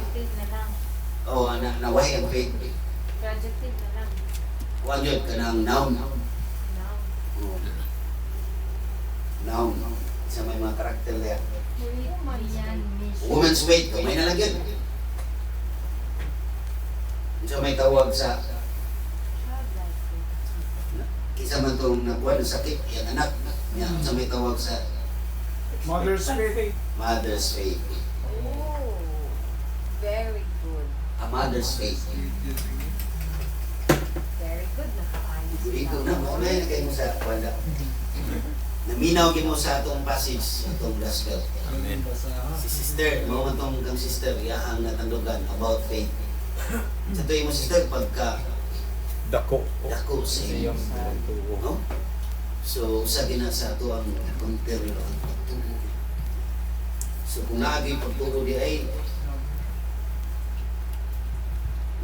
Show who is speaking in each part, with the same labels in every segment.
Speaker 1: Projected na lang.
Speaker 2: O nawahi ang faith.
Speaker 1: Projected na lang.
Speaker 2: Huwag yun ka ng noun.
Speaker 1: Now.
Speaker 2: Noun. Sa may mga karakter niya.
Speaker 1: Yan, mission.
Speaker 2: Woman's faith, kamay na lang yun. So may tawag sa kisa man itong nakuha ng sakit, yung anak niya. So may tawag sa
Speaker 3: Mother's faith.
Speaker 2: mother's faith.
Speaker 1: Oh, very good.
Speaker 2: A mother's faith.
Speaker 1: Very good. Nakaayos
Speaker 2: Ikaw
Speaker 1: ka.
Speaker 2: na, mamaya na kayo mo sa wala. Naminaw kayo mo sa atong passage, atong gospel.
Speaker 4: Amen.
Speaker 2: Si sister, mga itong kang sister, iyahang natandugan about faith. Sa tuwi mo sister, pagka
Speaker 4: Dako.
Speaker 2: dako sa iyo. No? So, sa gina sa ito ang konteryo ang pagtubo. So, kung naagi pagtubo di ay,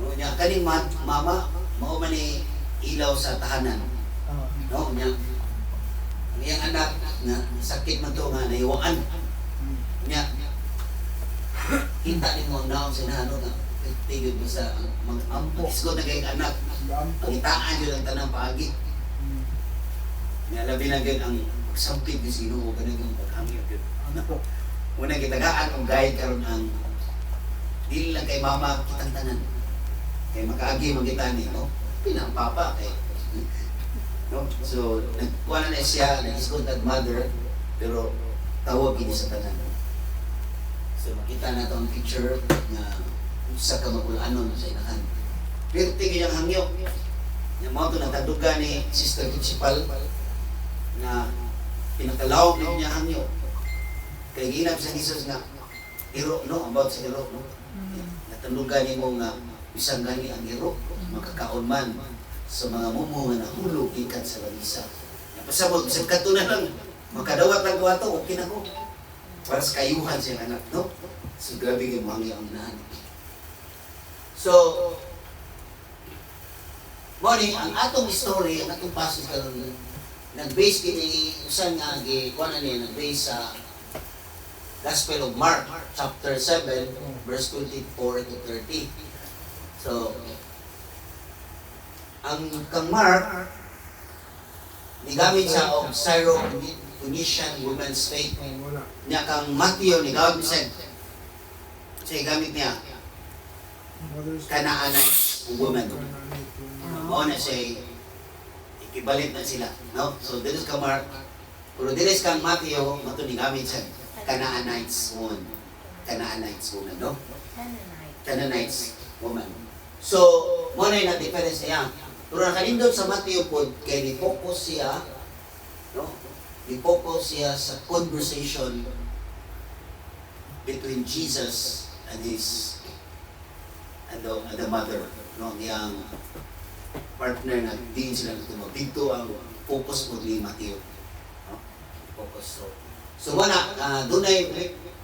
Speaker 2: no, niya, kaning mama, mao man ni ilaw sa tahanan. No, niya, ang iyang anak na sakit man to nga naiwaan. Niya, kita ni mo ang naon sa nahano nga, tigil mo sa mga ampo. Isko na kayong anak, ang itaan yun ang tanang paagi. Niya, labi na gan ang sampig ni sino o ganun yung paghangin. Muna kitagaan ang guide karon ang dili lang kay mama kitang tanan. Kay makaagi magitani, no? Pinang papa kay no? So, nagkuha na siya, nag-iskot at mother, pero tawag ini sa tanan. So, makita na ito ang picture na sa kamagulanon sa inahan. Pero tingin niyang hangyo. Yung mga ito nagtaduga ni Sister Principal na pinagkalawag niya hangyo. Kaya ginap sa Jesus nga, hero, no? About sa hero, no? Natandugan niya mo nga, isang gani ang hero, makakaon man sa mga mumo nga nahulog ikat sa langisa. Napasabot, sa kato na lang, makadawat lang ko ato, okay na ko. Para sa kayuhan siyang anak, no? So, grabe yung mga ang nahan. So, morning, ang atong story, ang atong passage karon nag-base kini usan nga kuha na niya, nag-base sa Gospel of Mark, chapter 7, verse 24 to 30. So, ang kang Mark, nigamit siya og Syro-Phoenician woman's faith. Niya kang Matthew, nigamit siya. Siya gamit niya, Canaanite woman. Mao na siya, ikibalit na sila. No? So, dinis ka Mark, pero dinis kang Matthew, mato nigamit siya. Canaanites woman. Canaanites woman, no? Canaanites woman. So, mo na yung na-difference niya. Pero nakalindot sa Matthew po, kaya ni-focus siya, no? Ni-focus siya sa conversation between Jesus and his and the mother, no? Niyang partner na din sila nagtumag. Dito ang focus mo ni Matthew. No? Focus. So wala, doon ay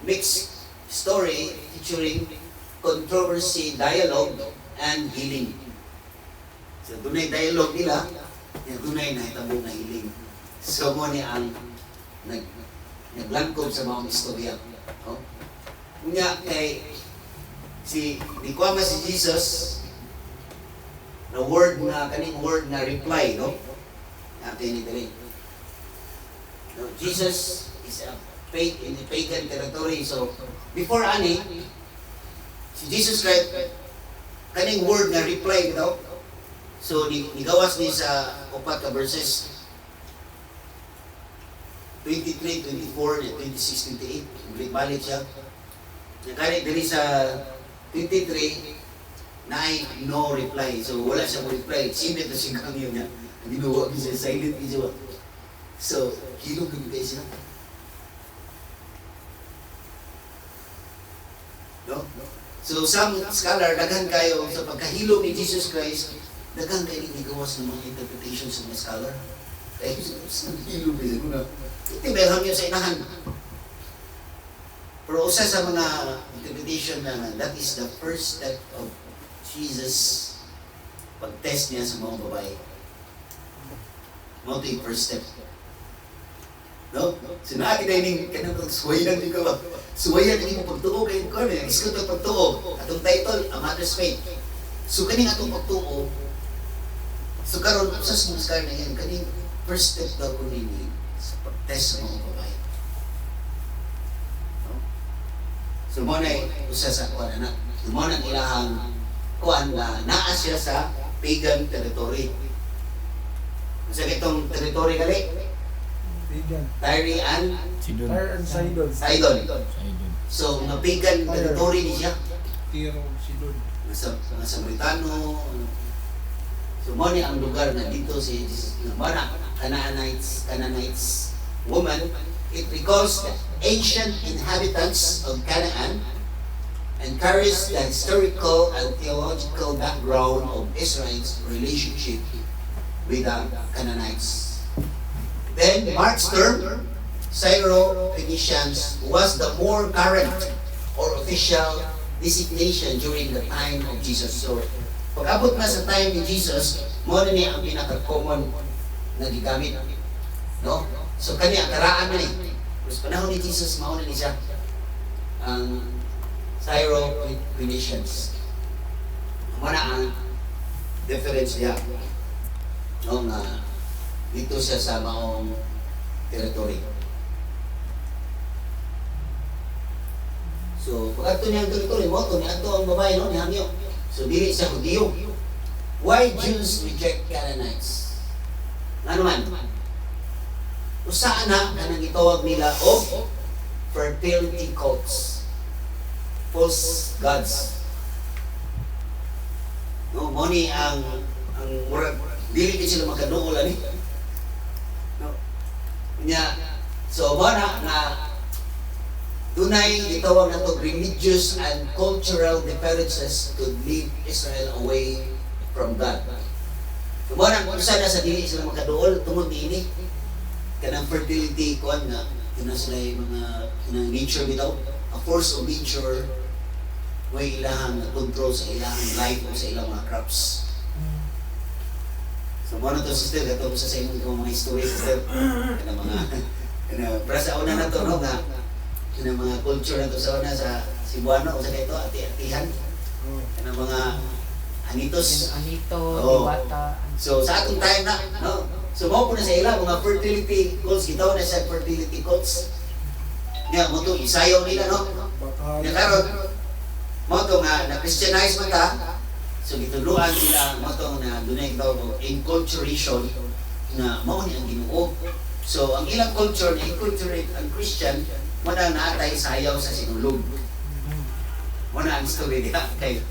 Speaker 2: mixed story featuring controversy, dialogue, and healing. So doon ay dialogue nila, doon ay nahitabo na healing. So mo ni ang naglangkob sa mga istorya. Oh? Nga kay Nikwama si Jesus, na word na, kaning word na reply, no? Natin ito rin. No, Jesus is a in the pagan territory. So, before ani, si Jesus Christ, kaning word na reply, no? So, nigawas ni sa upat ka verses 23, 24, 26, 28. Balik siya. Nagkari dali sa 23, na ay no reply. So, wala siya mo reply. Simit na siya kang yun niya. Ginuwa siya, silent siya. So, hilong kayo siya. No? So, some scholar, daghan kayo sa pagkahilom ni Jesus Christ, daghan kayo nigawas ng mga interpretation sa mga scholar. Kaya sa hilom niya, kuna. Ito meron yun sa inahan. Pero usa sa mga interpretation na that is the first step of Jesus pag-test niya sa mga babae. Mo ito yung first step. No? Sinabi na yung kanang suwayan di ka ba? Suwayan ang imong pagtuo kay ko na iskot ang pagtuo. Atong title, A Mother's Faith. So kaning atong pagtuo, so karon sa sumuskar na yan, kaning first step daw ko nini sa pag-test sa mga babae. No? So mo na usa sa kuan anak. So mo na ilahang kuan na naa siya sa pagan territory. Sa itong territory gali,
Speaker 3: Pagan.
Speaker 2: Tyre and
Speaker 4: Sidon.
Speaker 3: Tyre and Sidon.
Speaker 2: Sidon.
Speaker 4: Sidon.
Speaker 2: So, mga pagan territory ni siya.
Speaker 3: Tiro, Sidon.
Speaker 2: Mga Samaritano. So, mo ni ang lugar na dito si Mara, Canaanites woman. It recalls the ancient inhabitants of Canaan and carries the historical and theological background of Israel's relationship with the Canaanites. Then, Mark's term, Syro-Phoenicians, was the more current or official designation during the time of Jesus. So, pag-abot na sa time ni Jesus, mo na niya ang pinaka-common na gigamit. No? So, kani ang karaan na ni. Pero sa panahon ni Jesus, mauna ni siya ang Syro-Phoenicians. Mana ang difference niya. No, nga dito siya sa maong territory. So, pag ato niya ang territory mo, ito niya ang babae, no? Nihamyo. So, dili siya Hudiyo. Why Jews reject Canaanites? Ano man? Usaan na nang itawag nila o fertility cults. False gods. No, mo ni ang murag dili din sila makaduol ani. No. Nya so mana nga dunay gitawag nato religious and cultural differences could lead Israel away from God. So mana kung saan na sa dili sila makaduol tungod niini kanang fertility kuan nga kina sila mga kinang nature bitaw, a force of nature may ilahang control sa ilahang life o sa ilang mga crops. So, mo na ito, sister, ito sa inyong mga history, sister. Kaya mga, para sa una na ito, no, nga, kaya mga culture na ito sa una, sa Cebuano, o sa ito, ati-atihan. Kaya mga anitos.
Speaker 1: Anito,
Speaker 2: Oo.
Speaker 1: Diwata.
Speaker 2: So, sa atong time na, no? So, mo po na sa ila, mga fertility cults, gitaw na sa fertility cults. Nga, mo ito, isayaw nila, no? Nga, karon, mo ito nga, na-Christianize mo ta, so gituluan nila mo ito na dunay ito enculturation na mao ni ang Ginoo. So, ang ilang culture na enculturate ang Christian, mo na naatay sayaw sa sinulog. Mo na ang story nila. Kay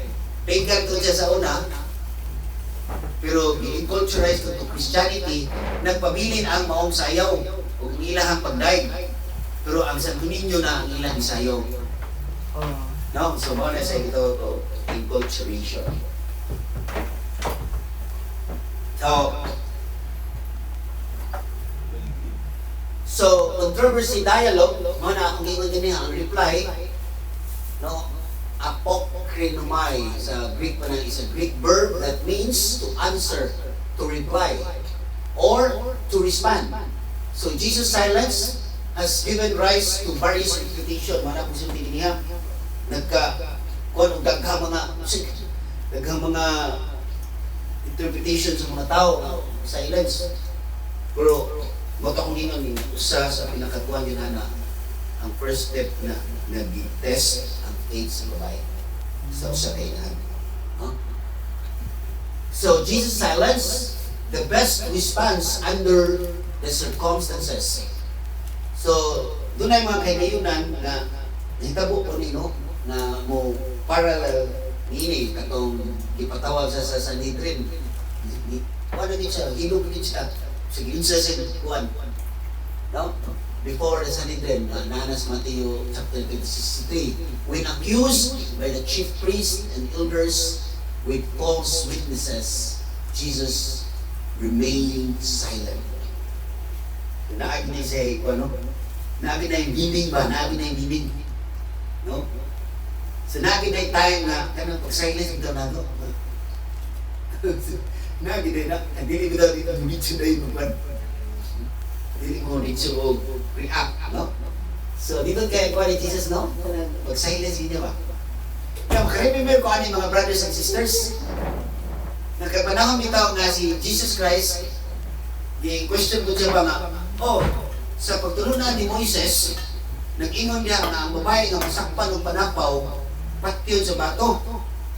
Speaker 2: pagan to siya sa una, pero i-enculturize to Christianity, nagpabilin ang maong sayaw o ilahang pagdaig. Pero ang Santo Niño na ang ilang sayaw. No? So, mo na sa ito to enculturation. So, controversy dialogue, mga na akong gingon din ang reply, no, apokrinomai, sa Greek pa na is a Greek verb that means to answer, to reply, or to respond. So, Jesus' silence has given rise to various interpretation. Mga na akong sabihin niya, kung daghang mga interpretation sa mga tao, silence. Pero, baka kung yun usa sa pinakakuhan yun na ang first step na nag-test ang faith sa babae sa usa kay na. Huh? So, Jesus' silence, the best response under the circumstances. So, doon ay mga kainayunan na nahitabo po nino na mo parallel niini katong ipatawag sa Sanhedrin. Ano din siya? Hilog din siya. Sige, yun sa kuwan. No? Before the Sanhedrin, Nanas Matthew chapter 63, when accused by the chief priests and elders with false witnesses, Jesus remained silent. Naagi na siya, ano? Naagi na yung bibing ba? Naagi na yung bibing. No? So, naagi na yung time na, kanang pag-silence ito na ito. Naagi na yung, hindi ko daw dito, dito na yung buwan. Hindi ko dito react, no? So, dito kay kuha ni Jesus, no? Mag-silence niya ba? Kaya makaremember ko ano yung mga brothers and sisters. Nagkapanahon bitaw nga si Jesus Christ, i-question ko siya ba nga, oh, sa pagtulunan ni Moises, nag-ingon niya nga ang babae nga masakpan ng panapaw, patyon sa bato.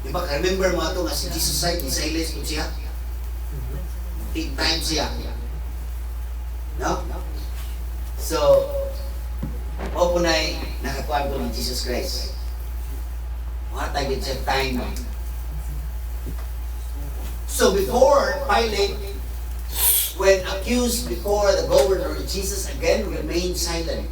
Speaker 2: Di ba, remember mo ito nga si Jesus side, ni silence ko siya. Take time siya. No? So, o po na nakakuha po ni Jesus Christ. Matagit siya time. So before Pilate, when accused before the governor, Jesus again remained silent.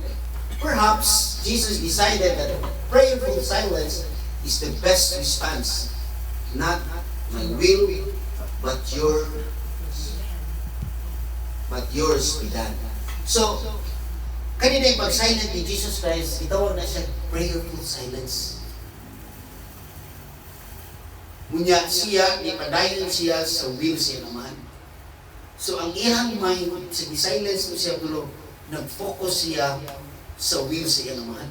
Speaker 2: Perhaps Jesus decided that prayerful silence is the best response. Not my will, but yours be done. So, kanina yung pag-silent ni Jesus Christ, itawag na siya prayerful silence. Munya siya, ipadayon siya sa will siya naman. So, ang iyang mind, sa silence mo siya, pero nag-focus siya sa will siya naman.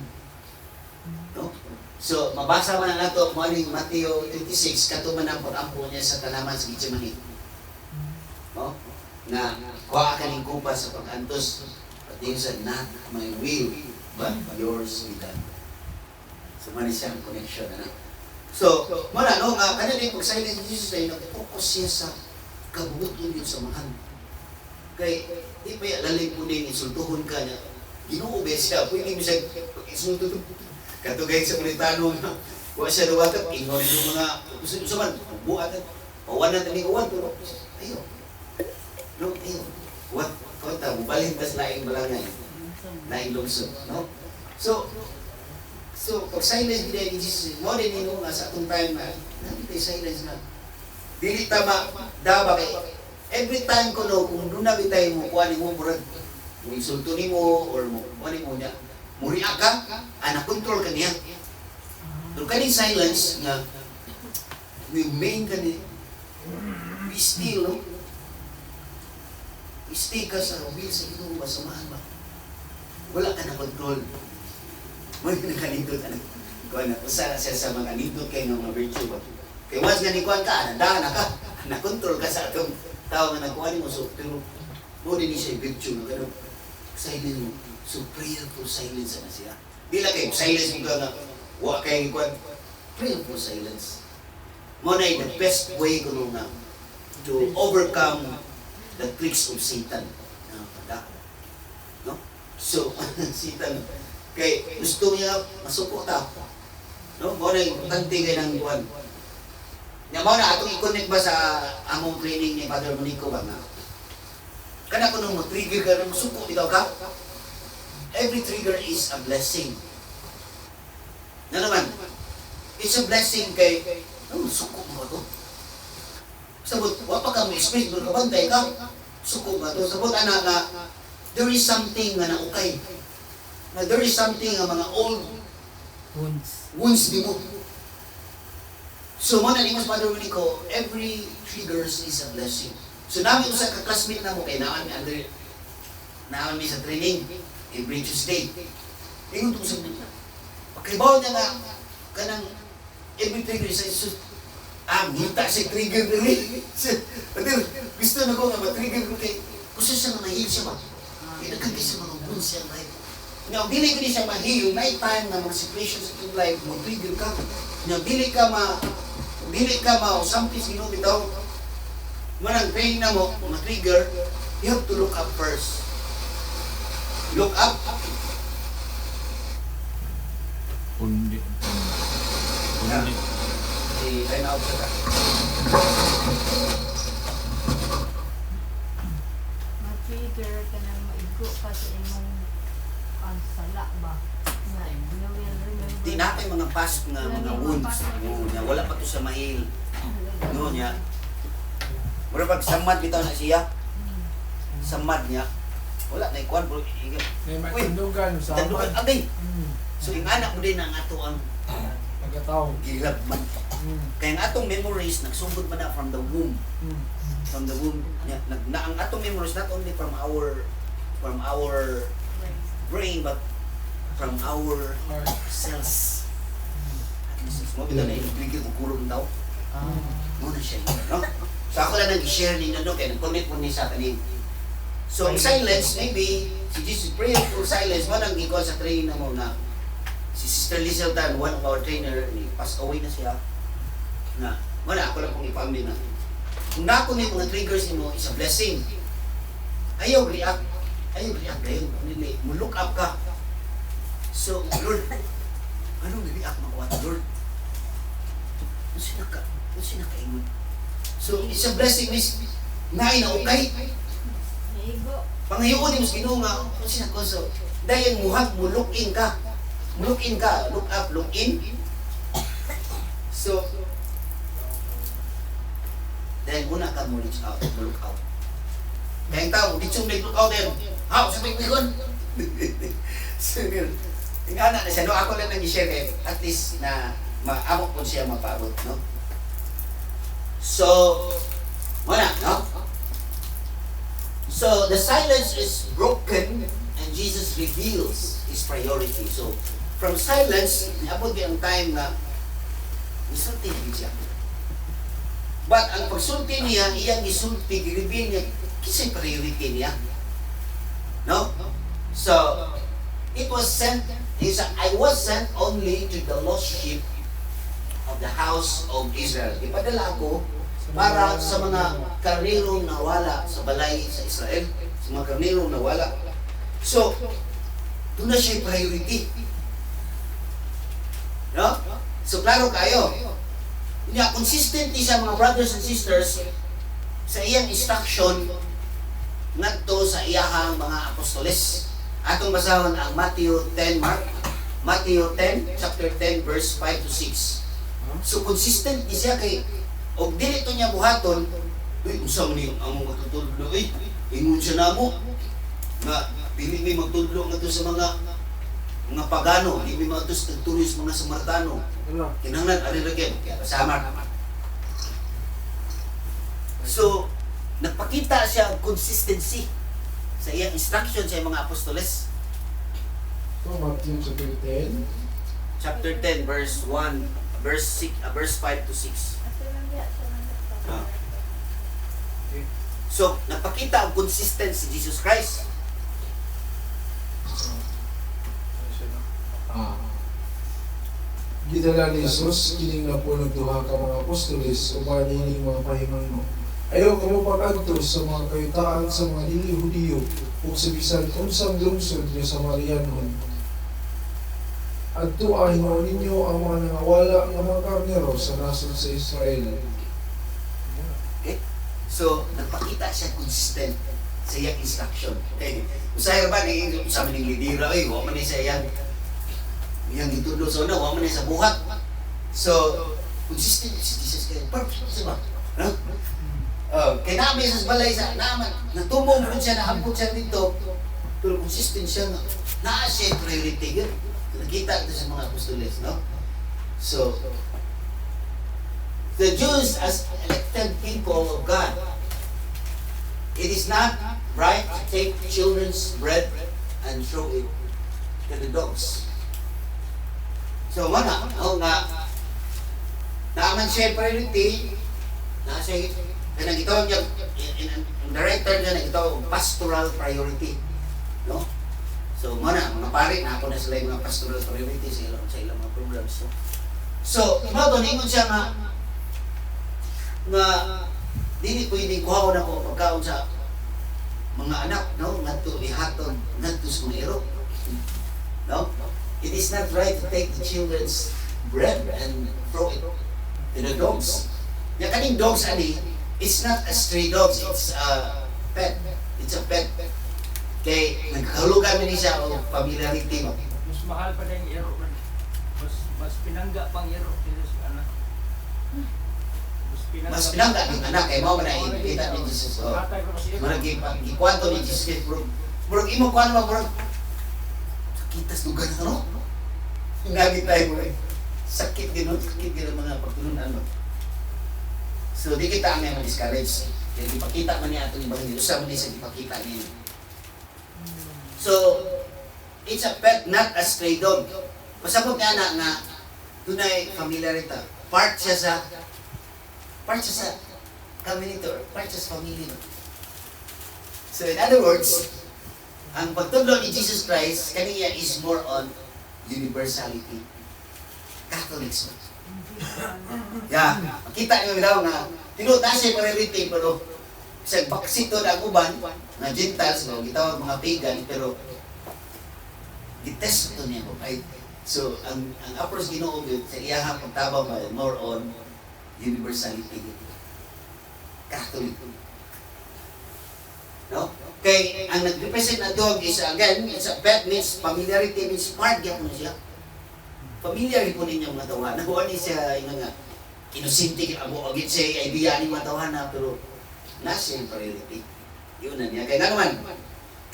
Speaker 2: No? So, mabasa man na nato kung ano yung Mateo 26, katuman ang pag-ampo niya sa tanaman sa Gitsemani. No? Na, kuha ka ng kupa sa pag-antos. He said, not my will, but yours be done. So, mali siya ang connection. Ano? So, mula, no, kanina yung pag-silence ni Jesus ay nag-focus siya sa kabubuton yun sa mahal. Kaya, di pa yan, lalay po din, insultuhon ka niya. Ginuube siya, pwede mo siya insultuhon. Katugay sa Puritano, huwag siya luwatap, ingon yung mga, gusto man, buhat, pawan na tabi uwan, pero, ayaw. No, ayaw. What? Kota, mubalik tas laing balangay. Laing lungsod, no? So, pag silence gina ni Jesus, mo din nino nga sa atong time na, namin tayo silence na. Dili tama, daba kay, every time ko no, kung doon na bitay mo, kuha ni mo, murag, mo insulto ni mo, or mo, kuha ni mo niya, muriak ka, nakontrol ka niya. Pero kaning silence nga, remain ka ni, be still, no? Stay ka sa will sa iyong masamahan ba? Wala ka na control. Mo yung nakalindot, kuha na, usa na siya sa mga nindot kayo ng mga virtue ba? Kaya once nga nikuhan ka, nandaan na ka, na-control ka sa atong tao nga nagkuhan mo, so, pero mo din siya yung virtue, no? Pero, silence mo, so prayerful silence na siya. Di lang kayo, silence mo ka nga, wala kayo nikuhan, prayerful silence. Mo na yung the best way ko nung to overcome the tricks of Satan. No? So, Satan, kay gusto niya masuko ta. No? Mo na importante kay nang buwan. Nya mo na atong i-connect ba sa among training ni Father Monico ba nga? Kana ko nung trigger ka nang masuko bitaw ka. Every trigger is a blessing. Na naman, it's a blessing kay masuko mo to. Sabot, wapa ka mo express, pero kabantay ka, suko ba ito? Sabot, anak nga, there is something nga naukay. Na there is something nga mga old wounds di mo. So, mo na ni Mas Father Monico, every triggers is a blessing. So, namin ko sa kaklasmate na mo, kaya naman mi sa training, every Tuesday. Ingon ito ko sa mga. Pagkaibaw niya nga, kanang every trigger is ngita siya trigger na rin. Pero gusto na ko nga ma-trigger ko kay gusto siya na mahil siya ba? Kaya nagkagay sa mga wounds siya life. Nga, dili ko di siya mahil, may time na mga situations sa iyong life, mag-trigger ka. Nga, dili ka ma-usampis ginubitaw. Manang training na mo, ma-trigger, you have to look up first. Look up.
Speaker 4: Undi.
Speaker 2: Time out siya ka.
Speaker 1: Ma-trigger ka na maigo pa sa imong sala ba? Na, you will remember.
Speaker 2: Di natin mga past nga mga wounds. Nga, wala pa to sa mahil. No, niya. Mura pag samad bitaw na siya. Samad niya. Wala na ikuan bro.
Speaker 3: May matindugan sa
Speaker 2: Tandugan agay. So yung anak mo din ang ato ang
Speaker 3: pagkatao.
Speaker 2: gilab man. Kaya ang atong memories nagsugod man na from the womb. From the womb. Ang atong memories not only from our brain but from our cells. At least, mo bitaw na i-trigger kung kulong daw. Muna siya yun, no? So ako lang nag-share ninyo, no? Kaya nag-connect mo ni sa kanin. So, silence, maybe, si Jesus prayer for silence, mo nang ikaw sa training na mo na si Sister Lizelda, one of our trainer, pass away na siya. Na, wala, ako lang pong ipambi na. Kung nako na yung mga triggers mo, is a blessing. Ayaw react. Ayaw react kayo. Mo look up ka. So, Lord, anong react mo ka, Lord? Kung sino kaingon? So, it's a blessing, miss. Nain na okay.
Speaker 1: Igo.
Speaker 2: Pangayoon ni mas Ginoo nga, kung sino ko. So, dahil muhag mo, look in ka. Look in ka. Look up, look in. So, dahil muna ka mo reach out, mo look out. Kaya yung tao, dito yung look out din. How? Sa pagpikon? So, yun. Yung anak na siya, no? Ako lang nag-share eh. At least na maamok po siya mapaabot, no? So, wala, no? So, the silence is broken and Jesus reveals His priority. So, from silence, niabot ang time na isulti na siya. But ang pagsulti niya, iyang isulti, i-reveal niya, kasi priority niya. No? So, it was sent, I was sent only to the lost sheep of the house of Israel. Ipadala ko para sa mga karnerong nawala sa balay sa Israel, sa mga karnerong nawala. So, doon na siya priority. No? So, klaro kayo. Kanya, consistently sa mga brothers and sisters sa iyang instruction ngadto sa iyahang mga apostoles. Atong basahon ang Matthew 10, Matthew 10, chapter 10, verse 5 to 6. So, consistent ni siya kay og dili to niya buhaton, uy, unsa man yung among matutudlo, ingon siya namo nga dili mi magtudlo ngadto sa mga pagano, dili mi magtus nagtuloy sa mga Samaritano. Kinahanglan ari ra gyud kaya kasama. So, nagpakita siya og consistency sa iyang instruction sa mga apostoles.
Speaker 3: So, Matthew chapter 10.
Speaker 2: Chapter 10 verse 1, verse 5 to 6. So, napakita ang consistent si Jesus Christ.
Speaker 3: Gidala ni Jesus, kining na po nagduha ka mga apostoles, uban nining mga pahimangno. Ayaw ka mo pag-adto sa mga kayutaan sa mga dili Hudiyo, ug sa bisan unsang lungsod nga Samarianon. Adtuahin mo ninyo ang mga nangawala nga mga karnero sa nasod sa Israel.
Speaker 2: Okay? So, nagpakita siya consistent sa iyang instruction. Okay? Usahir ba ni sa maning lidira, wa man ni sa iyang gitulo sa una, wa man ni sa buhat. So, consistent si Jesus kay perfect siya ba? No? Kaya namin sa balay sa naman, natumong rin siya, nahampot siya dito, pero consistent siya nga, naa siya priority yun. Nakita ito sa mga apostoles, no? So, the Jews as elected people of God, it is not right to take children's bread and throw it to the dogs. So, nga, naaman siya priority, na siya, kaya nagitaw niya, yung director niya, nagitaw pastoral priority. No? So, mga pare, na ako na sila yung mga pastoral priority sa ilang mga programs. So, imato, ningon siya nga, dili pwedeng kuhaw na ko pagkaon sa mga anak, no? Ngadto ihatod, ngadto sa mga iro. No? It is not right to take the children's bread and throw it to the dogs. Yung kaning dogs, ani, it's not a stray dogs, it's a pet. It's a pet. Kaya nagkahulugan mo siya o familiarity mo.
Speaker 5: Mas mahal pa din yung iro. Mas pinangga pang iro.
Speaker 2: Mas pinangga ng anak, kaya mo na ikita ni Jesus. O, ikwanto ni Jesus. Bro, imo kwan mo, bro. Sakitas lugar na, no? Nagit tayo mo, sakit din, no? Sakit din ang mga pagtununan mo. So, di kita ang may discourage. Kaya ipakita man niya itong ibang nilo. Sa man niya sa ipakita niya. So, it's a pet, not a stray dog. Pasabot nga nga tunay familiarita. Part siya sa community or part siya sa family. So in other words, ang pagtudlo ni Jesus Christ kaniya is more on universality. Catholics. Yeah, makita niyo daw nga tinuod na siya priority pero sa baksito na uban nga Gentiles no gitawag mga pagan pero gitest to niya ko ay so ang approach Ginoo gyud sa iyahang pagtabang more on universality. Catholic. No? Kay ang nag-represent na dog is again it's a pet means familiarity means smart gyud mo siya. Familiar po ninyo mga tawahan. Nakuha ni siya yung nga inusinti amo agit siya idea ni mga tawahan na pero nasa yung priority. Yun na niya. Kaya nga naman,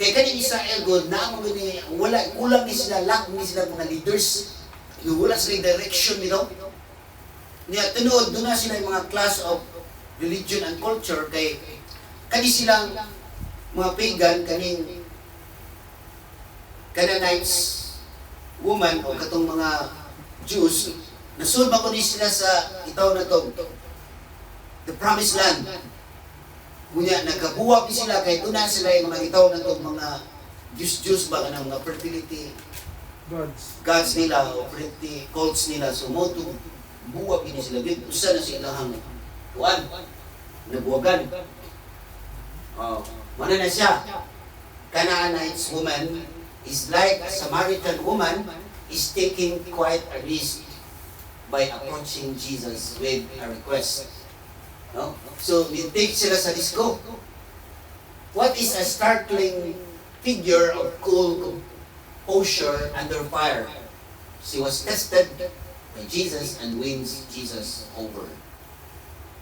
Speaker 2: kaya kanina Israel God, na mo gani, wala, kulang ni sila, lack ni sila mga leaders. Wala sila yung direction nila. Niya, tunood, doon na sila yung mga class of religion and culture, kay kani silang mga pagan, kaning Canaanites woman, o katong mga Jews, nasulba ko ni sila sa itaw na to, the promised land. Kunya nagkabuwag sila kay tuna sila yung mga itaw na to mga Diyos ba kanang mga fertility gods nila o fertility cults nila so mo to buwag ini sila gid usa na sila hang tuan nabuwagan. Mana na siya Canaanite woman is like a Samaritan woman is taking quite a risk by approaching Jesus with a request. No? So, take sila sa disco. What is a startling figure of cool composure under fire? She was tested by Jesus and wins Jesus over.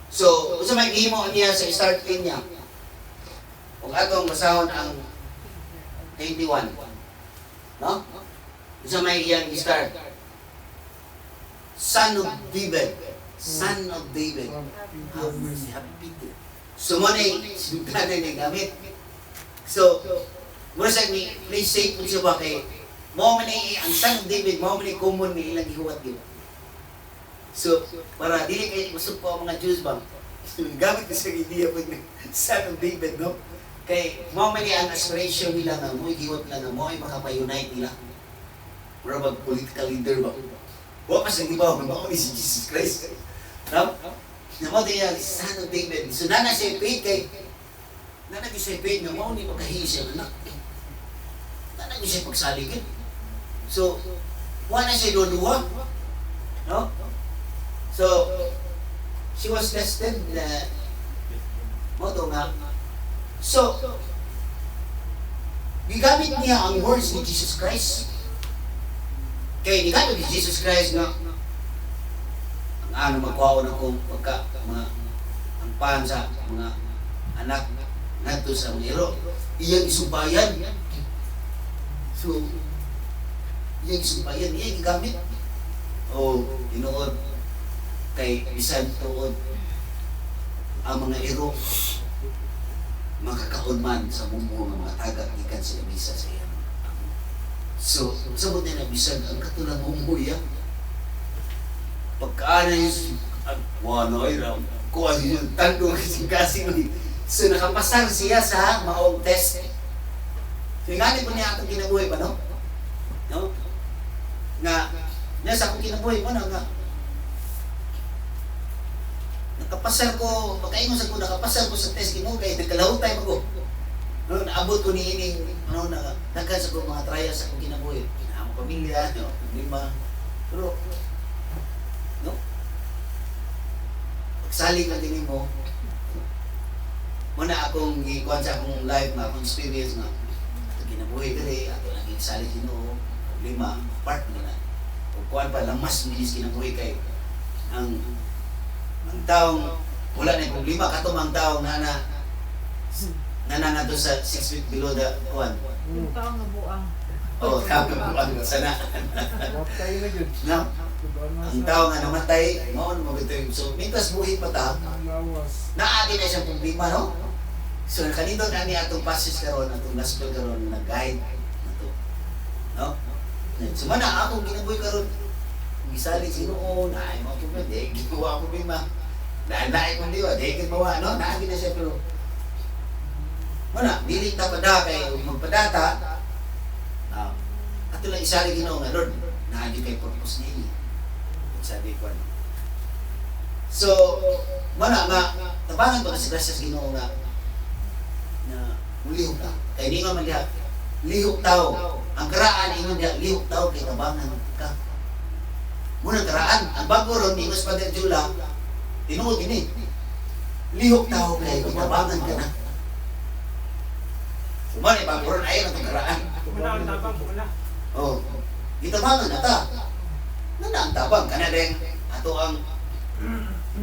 Speaker 2: So, kung sa may gihimo niya sa startling niya, kung atong basahon ang 21, no? Kung sa may iyang start, Son of David, Son of David. Have mercy, have pity. So, muna yung sinugdanan niya gamit. So, muna sa ni play safe po siya ba kay mo man ang Son of David, mo man common ni ilang gihuwat yun. So, para dili kayo masuk po ang mga Jews ba? Gamit ko sa idea po ni Son of David, no? Kay mo man ang aspiration nila na mo gihuwat nila na mo ay makapayunite nila. Para mag-political leader ba? Wa pa sa iba, mao ni si Jesus Christ. No? Namo din yan, Son of David. So, nana siya paid kay nana siya paid nga mao ni pagkahihi siya anak. Nana siya pagsaligid. So, wala siya luluha. No? So, she was tested na mo to nga. So, gigamit niya ang words ni Jesus Christ. Kaya gigamit ni Jesus Christ nga ano magkuhaon ako pagka ang pan sa mga anak nato sa Miro iyang isubayan so iyang isubayan iyang gigamit o tinuod kay bisan tuod ang mga iro makakaon man sa mumbo ng mga taga gikan sila bisa sa iya so sabot na bisan ang katulang mumbo yan pagkaan yung wano ay raw kuha yung tandong kasing so nakapasar siya sa maong test so ingani po niya akong kinabuhi pa no? No? Nga nasa akong kinabuhi pa no? Nga nakapasar ko pagkaingon sa ko nakapasar ko sa test kino kaya nagkalahot tayo ako no? Naabot ko ni ining ano na nagkan sa ko mga trials sa akong kinabuhi na akong pamilya no? Lima pero no? Pagsalig na din mo, muna akong ikuan sa akong life na akong experience na ito ginabuhay dali, ato naging salig Ginoo, problema, part na na. O kuan pa lang mas minis kinabuhay kay ang taong wala na yung problema, katong ang taong na to sa 6 feet below the kuan.
Speaker 1: Yung taong nabuang.
Speaker 2: Oh, taong nabuang sana.
Speaker 3: Matay na yun.
Speaker 2: No? Ang tao nga namatay, maon mo ito yung so, mintas buhay pa ta, naati na siyang problema, no? So, kanito na ni atong passage karon, atong gospel karon, nag-guide na to. No? Sumana akong ginabuhi karon. Gisali sinuon, ay mo ko pwede, ginawa ko bima. Dahil ko diwa, di ka bawa, no? Naagi na siya pero wala, dili ta pada kay magpadata. Ato lang isali Ginoo nga Lord, naagi kay purpose nini. Sabi ko ano. So, wala nga tabangan ko na si Gracias Ginoo nga na lihok ka. Kay di nga man diha lihok tao. Ang karaan ingon diha lihok tao kay tabangan ka. Muna karaan, ang bago ron ni Mas Padre Jula, tinuod ini. Lihok tao kay tabangan ka na. Sumali bago ron ayon ang karaan.
Speaker 5: Wala ang tabang, wala.
Speaker 2: Oh, gitabangan na ta. Nana ang tabang kana din ato ang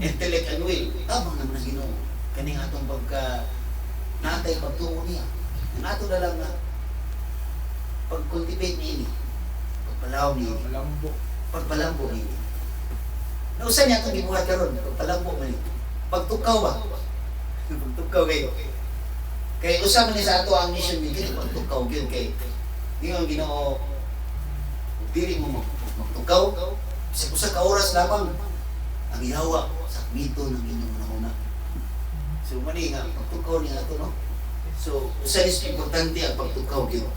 Speaker 2: intellect and will. Tabang naman ang Ginoo. Kaning atong pagka natay pagtuo niya. Ang ato na lang na pag-cultivate niya ini. Pagpalaw niya ini.
Speaker 3: Malambo.
Speaker 2: Pagpalambo niya ini. Nausa niya itong gibuhat karon. Pagpalambo man ini. Pagtukaw ba? Pagtukaw kayo. Kaya usama niya sa ato ang mission ni kini pagtukaw gyud kay di ang Ginoo dili mo magtukaw sa usa ka oras lamang ang ihawa sa mito ng inyong nauna. So mani nga pagtukaw niya ato no. So usa is importante ang pagtukaw gyud.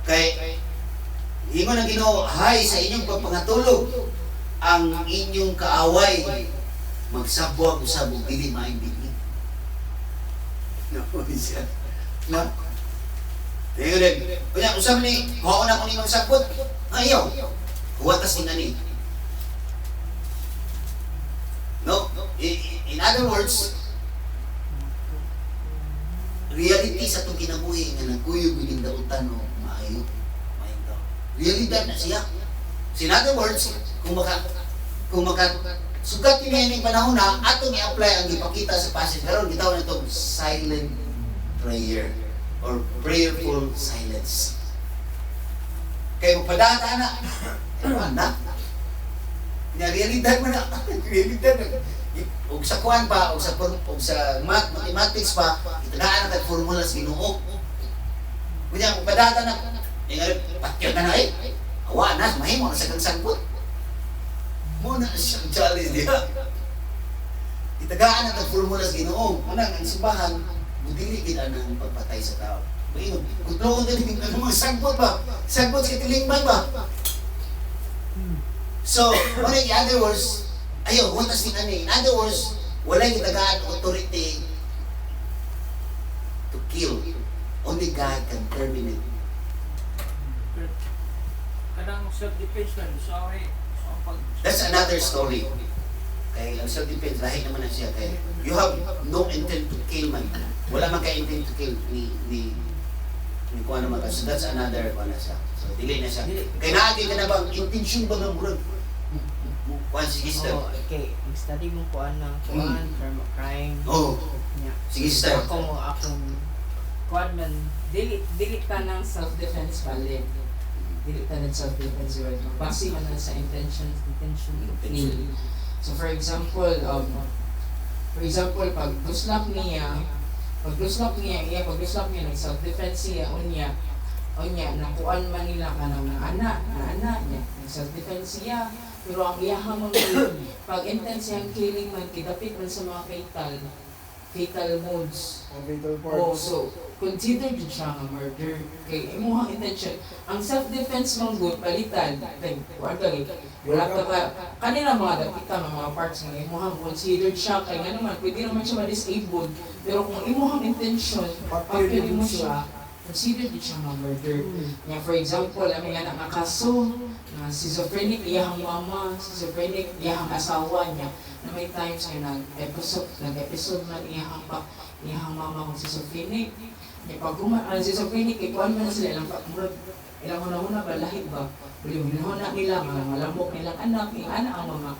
Speaker 2: Kay ingon ang Ginoo hay sa inyong pagpangatulog ang inyong kaaway magsabwag usab og dili maayong no, siya. No. Tingnan din. Kunya, usap ni, haon ako ni magsabot. Ayaw. Huwatas ni ngani. No? In other words, reality sa itong kinabuhi nga nagkuyog yung dautan o maayo. Maayo. Realidad na siya. So, in other words, kung maka sugat niya yung panahon na atong i-apply ang ipakita sa passage karon gitawag na itong silent prayer or prayerful silence. Kaya magpadata na na realidad mo na realidad na og sa kuan pa og sa mathematics pa itagaan na formula sa Ginoo. Kunya magpadata na patyo na na awa na mahimo na sa kansangkot. Muna siyang challenge niya. Itagaan ang formula sa Ginoo. Unang ang simbahan, budili kita ng pagpatay sa tao. Ngayon, kung doon ka din ang mga sagbot ba? Sagbot sa tilingban ba? So, in other words, ayaw, hutas din ani. In other words, wala yung itagaan ng authority to kill. Only God can terminate.
Speaker 5: Kadang self-defense kan, sorry.
Speaker 2: That's another story. Kaya ang self-defense, lahi naman na siya. Kaya you have no intent to kill man. Wala man ka intent to kill ni kuha naman ka. So that's another kuha na siya. So delay na siya. Kaya naagi ka na bang intention ba ng murag? Kuha sige sister.
Speaker 6: Okay, study mo kuan ng kuan, term of crime.
Speaker 2: Oo.
Speaker 6: Yeah.
Speaker 2: Sige sister.
Speaker 6: Akong kuan man dili ka ng self-defense valid. Dili ka ng self-defense word. Base man lang sa intention ni. So for example, pag guslap niya ng self-defense siya, unya, nakuan man nila ka ng anak niya, self-defense siya, pero ang iyahang mga pag intense siyang killing man, kidapit man sa mga fatal modes.
Speaker 3: Fatal
Speaker 6: Oh,
Speaker 3: parts.
Speaker 6: so, consider din siya nga murder. Kay imuhang intention. Ang self-defense mong good, palitan. Wala ka ba? Kanina mga dapita ng mga parts nga imuhang considered siya. Kaya nga naman, pwede naman siya ma-disabled. Pero kung imuhang intention, pagpili mo siya, consider din siya nga murder. Nga, for example, may anak nga kaso, na schizophrenic, iyahang mama, schizophrenic, iyahang asawa niya, na may times ay nag-episode man iyahang mama kung schizophrenic. Pag ang schizophrenic, ikuan man na sila, ilang una-una ba, lahit ba? Hinahuna nila, mga malambok nilang anak, yung anak ang mga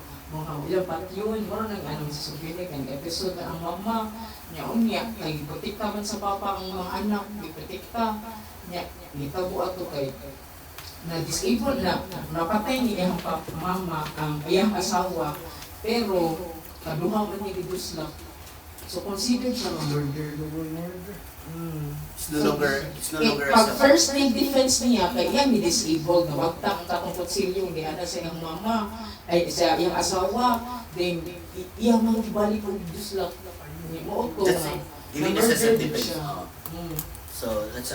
Speaker 6: ilang patyon, maro nang anong schizophrenic, ang episode na ang mama, niya unya, kay iprotekta man sa papa ang mga anak, iprotekta, niya, gitabo ato kay na-disable na, napatay niya ang mama, ang iyang asawa, pero kaduha man niya giduslak. So considered siya nga murder.
Speaker 5: Double murder.
Speaker 2: It's no longer
Speaker 6: Pag
Speaker 2: sa
Speaker 6: first name defense niya, kay iya may disabled na wagtak katong kutsilyo, di ana sa iyang mama, ay sa iyang asawa, then iya mang ibalik ang Diyos lang. Mo to
Speaker 2: That's
Speaker 6: na.
Speaker 2: it. Giving us a
Speaker 6: Na-murder
Speaker 2: self-defense.
Speaker 6: siya.
Speaker 2: So, that's